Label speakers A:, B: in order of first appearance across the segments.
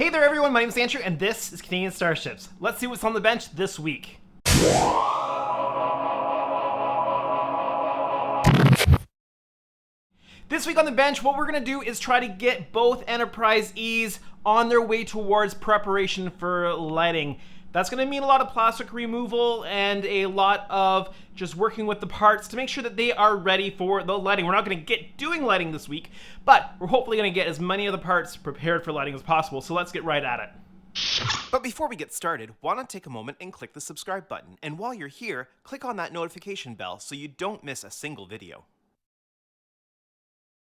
A: Hey there everyone, my name is Andrew and this is Canadian Starships. Let's see what's on the bench this week. This week on the bench, what we're going to do is try to get both Enterprise E's on their way towards preparation for lighting. That's going to mean a lot of plastic removal and a lot of just working with the parts to make sure that they are ready for the lighting. We're not going to get doing lighting this week, but we're hopefully going to get as many of the parts prepared for lighting as possible, so let's get right at it.
B: But before we get started, why not take a moment and click the subscribe button, and while you're here, click on that notification bell so you don't miss a single video.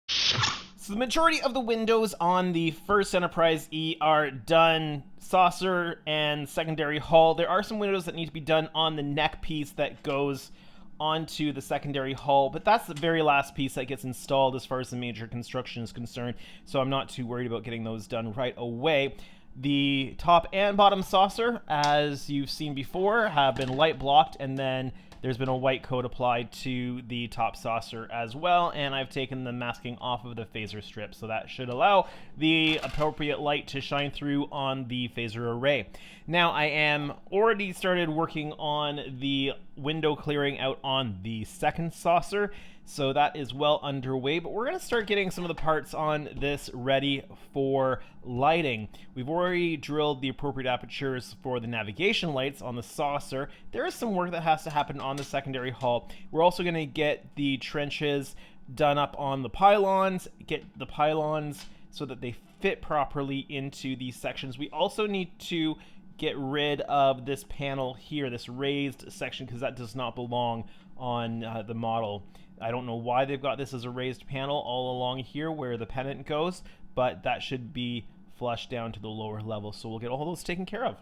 A: So the majority of the windows on the first Enterprise E are done, saucer and secondary hull. There are some windows that need to be done on the neck piece that goes onto the secondary hull, but that's the very last piece that gets installed as far as the major construction is concerned, so I'm not too worried about getting those done right away. The top and bottom saucer, as you've seen before, have been light blocked, and then there's been a white coat applied to the top saucer as well, and I've taken the masking off of the phaser strip, so that should allow the appropriate light to shine through on the phaser array. Now, I am already started working on the window clearing out on the second saucer, so that is well underway, but we're going to start getting some of the parts on this ready for lighting. We've already drilled the appropriate apertures for the navigation lights on the saucer. There is some work that has to happen on the secondary hull. We're also going to get the trenches done up on the pylons, get the pylons so that they fit properly into these sections. We also need to get rid of this panel here, this raised section, because that does not belong on the model. I don't know why they've got this as a raised panel all along here where the pennant goes, but that should be flushed down to the lower level, so we'll get all those taken care of.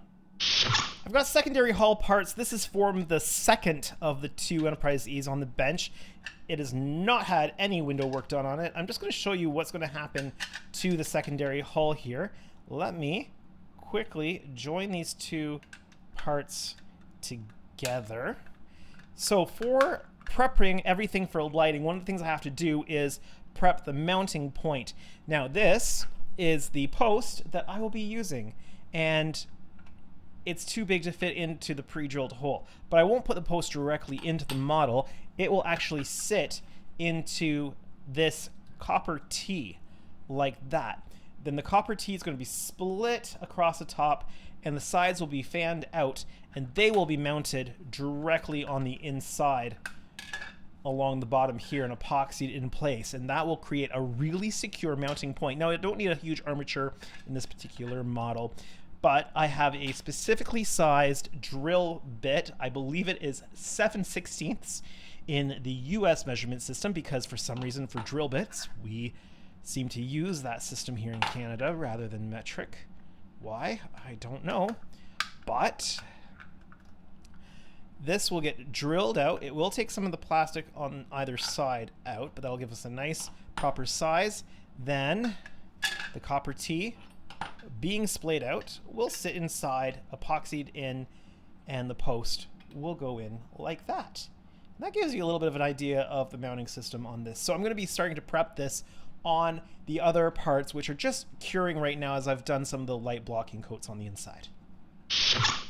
A: I've got secondary hull parts. This is from the second of the two Enterprise E's on the bench. It has not had any window work done on it. I'm just going to show you what's going to happen to the secondary hull here. Let me quickly join these two parts together. So for prepping everything for lighting, one of the things I have to do is prep the mounting point. Now this is the post that I will be using, and it's too big to fit into the pre-drilled hole, but I won't put the post directly into the model. It will actually sit into this copper T like that. Then the copper T is going to be split across the top, and the sides will be fanned out, and they will be mounted directly on the inside along the bottom here and epoxied in place, and that will create a really secure mounting point. Now, I don't need a huge armature in this particular model, but I have a specifically sized drill bit. I believe it is 7/16 in the US measurement system, because for some reason for drill bits we seem to use that system here in Canada rather than metric. Why? I don't know, but this will get drilled out. It will take some of the plastic on either side out, but that'll give us a nice proper size. Then the copper T, being splayed out, will sit inside, epoxied in, and the post will go in like that. And that gives you a little bit of an idea of the mounting system on this. So I'm going to be starting to prep this on the other parts, which are just curing right now as I've done some of the light blocking coats on the inside.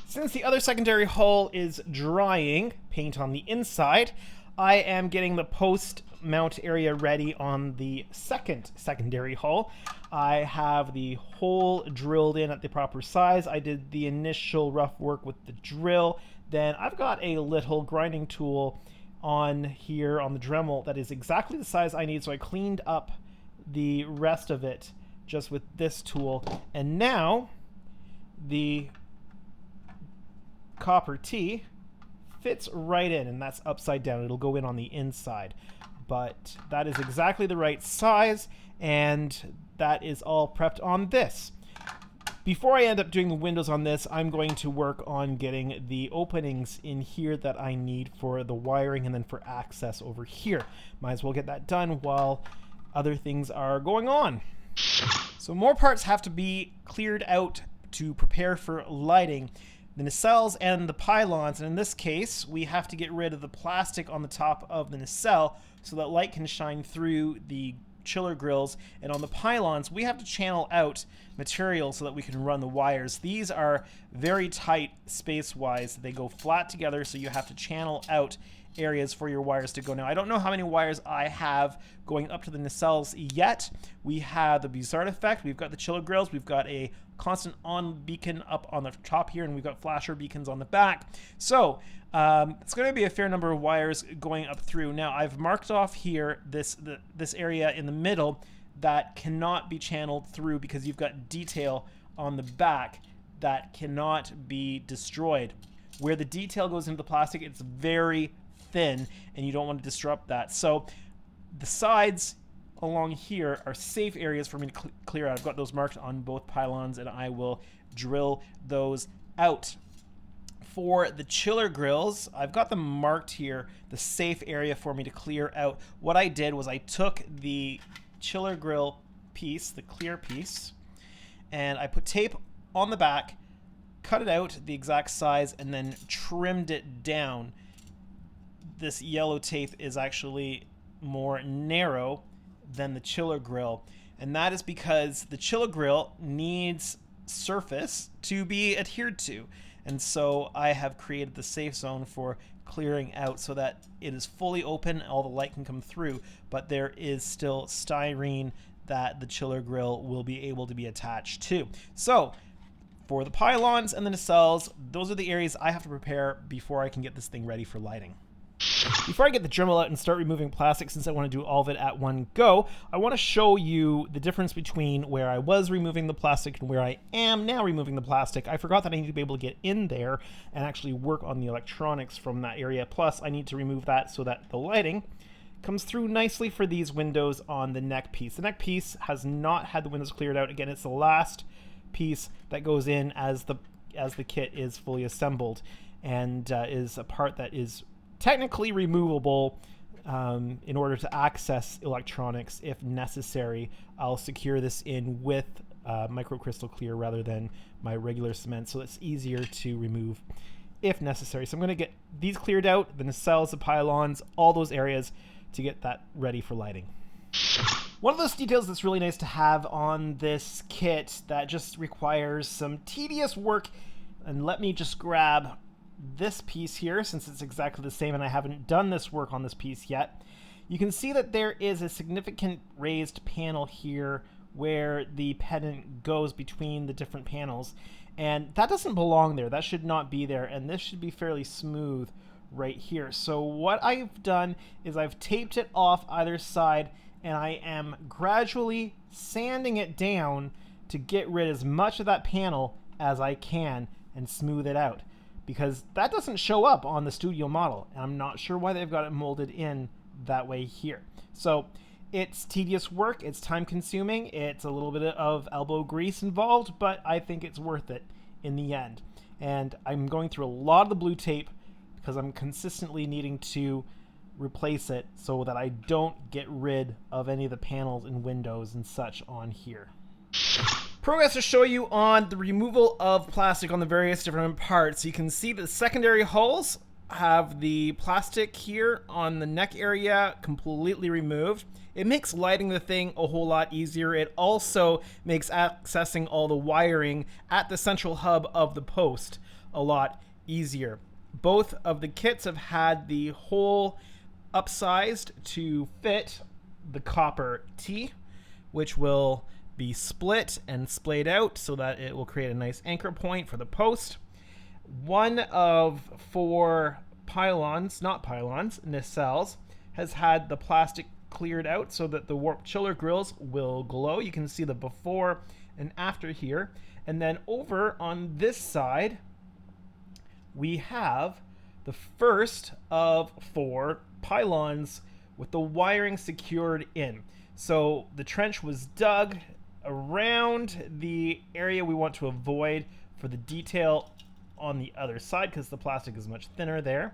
A: Since the other secondary hull is drying, paint on the inside, I am getting the post mount area ready on the second secondary hull. I have the hole drilled in at the proper size. I did the initial rough work with the drill. Then I've got a little grinding tool on here on the Dremel that is exactly the size I need, so I cleaned up the rest of it just with this tool. And now the copper T fits right in, and that's upside down. It'll go in on the inside, but that is exactly the right size, and that is all prepped on this. Before I end up doing the windows on this, I'm going to work on getting the openings in here that I need for the wiring and then for access over here. Might as well get that done while other things are going on. So more parts have to be cleared out to prepare for lighting. The nacelles and the pylons, and in this case we have to get rid of the plastic on the top of the nacelle so that light can shine through the chiller grills, and on the pylons we have to channel out material so that we can run the wires. These are very tight space-wise. They go flat together, so you have to channel out areas for your wires to go. Now, I don't know how many wires I have going up to the nacelles yet. We have the Bizarre effect, we've got the chiller grills, we've got a constant on beacon up on the top here, and we've got flasher beacons on the back. So it's going to be a fair number of wires going up through. Now, I've marked off here this area in the middle that cannot be channeled through because you've got detail on the back that cannot be destroyed. Where the detail goes into the plastic, it's very thin, and you don't want to disrupt that. So the sides along here are safe areas for me to clear out. I've got those marked on both pylons, and I will drill those out. For the chiller grills, I've got them marked here, the safe area for me to clear out. What I did was I took the chiller grill piece, the clear piece, and I put tape on the back, cut it out the exact size, and then trimmed it down. This yellow tape is actually more narrow than the chiller grill, and that is because the chiller grill needs surface to be adhered to, and so I have created the safe zone for clearing out so that it is fully open, all the light can come through, but there is still styrene that the chiller grill will be able to be attached to. So for the pylons and the nacelles, those are the areas I have to prepare before I can get this thing ready for lighting. Before I get the Dremel out and start removing plastic, since I want to do all of it at one go, I want to show you the difference between where I was removing the plastic and where I am now removing the plastic. I forgot that I need to be able to get in there and actually work on the electronics from that area. Plus, I need to remove that so that the lighting comes through nicely for these windows on the neck piece. The neck piece has not had the windows cleared out. Again, it's the last piece that goes in as the kit is fully assembled, and is a part that is technically removable in order to access electronics if necessary. I'll secure this in with microcrystal clear rather than my regular cement, so it's easier to remove if necessary. So I'm going to get these cleared out, the nacelles, the pylons, all those areas, to get that ready for lighting. One of those details that's really nice to have on this kit that just requires some tedious work, and let me just grab this piece here since it's exactly the same and I haven't done this work on this piece yet. You can see that there is a significant raised panel here where the pendant goes between the different panels, and that doesn't belong there. That should not be there, and this should be fairly smooth right here. So what I've done is I've taped it off either side, and I am gradually sanding it down to get rid as much of that panel as I can and smooth it out, because that doesn't show up on the studio model, and I'm not sure why they've got it molded in that way here. So it's tedious work, it's time consuming, it's a little bit of elbow grease involved, but I think it's worth it in the end. And I'm going through a lot of the blue tape because I'm consistently needing to replace it so that I don't get rid of any of the panels and windows and such on here. Progress to show you on the removal of plastic on the various different parts. You can see the secondary hulls have the plastic here on the neck area completely removed. It makes lighting the thing a whole lot easier. It also makes accessing all the wiring at the central hub of the post a lot easier. Both of the kits have had the hole upsized to fit the copper T, which will be split and splayed out so that it will create a nice anchor point for the post. One of 4 pylons, not pylons, nacelles, has had the plastic cleared out so that the warp chiller grills will glow. You can see the before and after here. And then over on this side, we have the first of 4 pylons with the wiring secured in. So the trench was dug around the area we want to avoid for the detail on the other side because the plastic is much thinner there,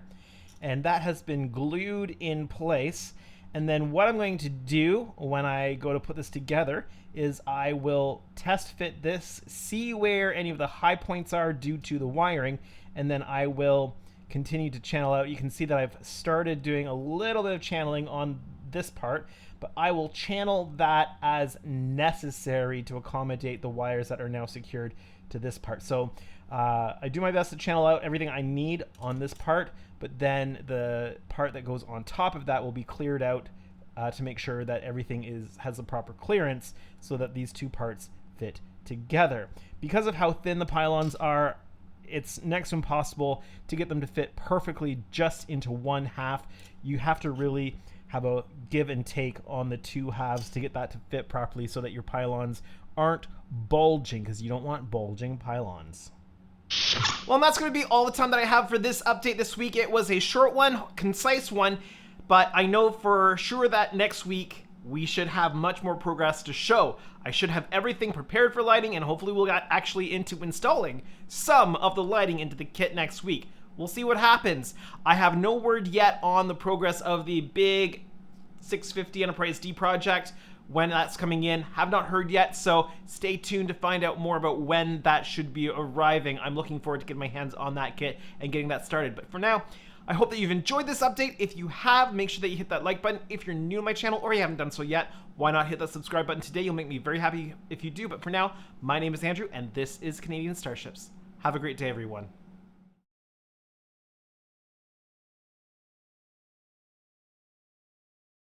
A: and that has been glued in place. And then what I'm going to do when I go to put this together is I will test fit this, see where any of the high points are due to the wiring, and then I will continue to channel out. You can see that I've started doing a little bit of channeling on this part, but I will channel that as necessary to accommodate the wires that are now secured to this part. So I do my best to channel out everything I need on this part, but then the part that goes on top of that will be cleared out to make sure that everything has the proper clearance so that these two parts fit together. Because of how thin the pylons are, it's next to impossible to get them to fit perfectly just into one half. You have to really have a give and take on the two halves to get that to fit properly so that your pylons aren't bulging, because you don't want bulging pylons. Well, and that's going to be all the time that I have for this update this week. It was a short one, concise one, but I know for sure that next week we should have much more progress to show. I should have everything prepared for lighting, and hopefully we'll get actually into installing some of the lighting into the kit next week. We'll see what happens. I have no word yet on the progress of the big 650 Enterprise D project, when that's coming in. Have not heard yet, so stay tuned to find out more about when that should be arriving. I'm looking forward to getting my hands on that kit and getting that started. But for now, I hope that you've enjoyed this update. If you have, make sure that you hit that like button. If you're new to my channel or you haven't done so yet, why not hit that subscribe button today? You'll make me very happy if you do. But for now, my name is Andrew, and this is Canadian Starships. Have a great day, everyone.